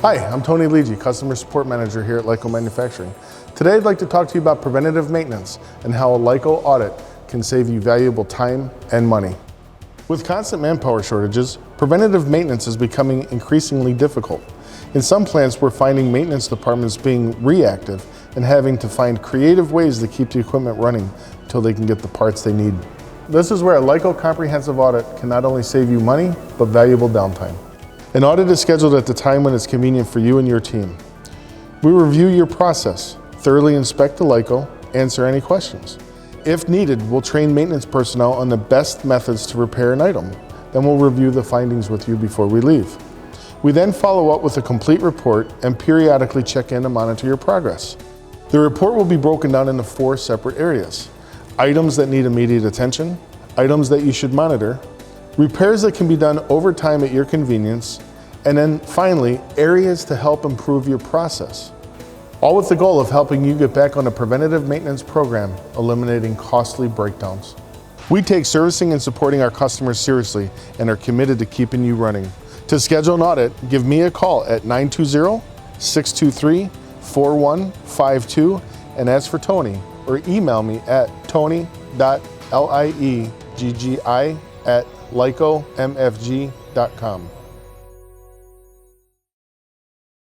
Hi, I'm Tony Ligi, Customer Support Manager here at Lyco Manufacturing. Today I'd like to talk to you about preventative maintenance and how a Lyco audit can save you valuable time and money. With constant manpower shortages, preventative maintenance is becoming increasingly difficult. In some plants, we're finding maintenance departments being reactive and having to find creative ways to keep the equipment running until they can get the parts they need. This is where a Lyco comprehensive audit can not only save you money, but valuable downtime. An audit is scheduled at the time when it's convenient for you and your team. We review your process, thoroughly inspect the Lyco, answer any questions. If needed, we'll train maintenance personnel on the best methods to repair an item. Then we'll review the findings with you before we leave. We then follow up with a complete report and periodically check in to monitor your progress. The report will be broken down into 4 separate areas: items that need immediate attention, items that you should monitor, repairs that can be done over time at your convenience, and then finally, areas to help improve your process. All with the goal of helping you get back on a preventative maintenance program, eliminating costly breakdowns. We take servicing and supporting our customers seriously and are committed to keeping you running. To schedule an audit, give me a call at 920-623-4152 and ask for Tony, or email me at tony.liggi@lycomfg.com.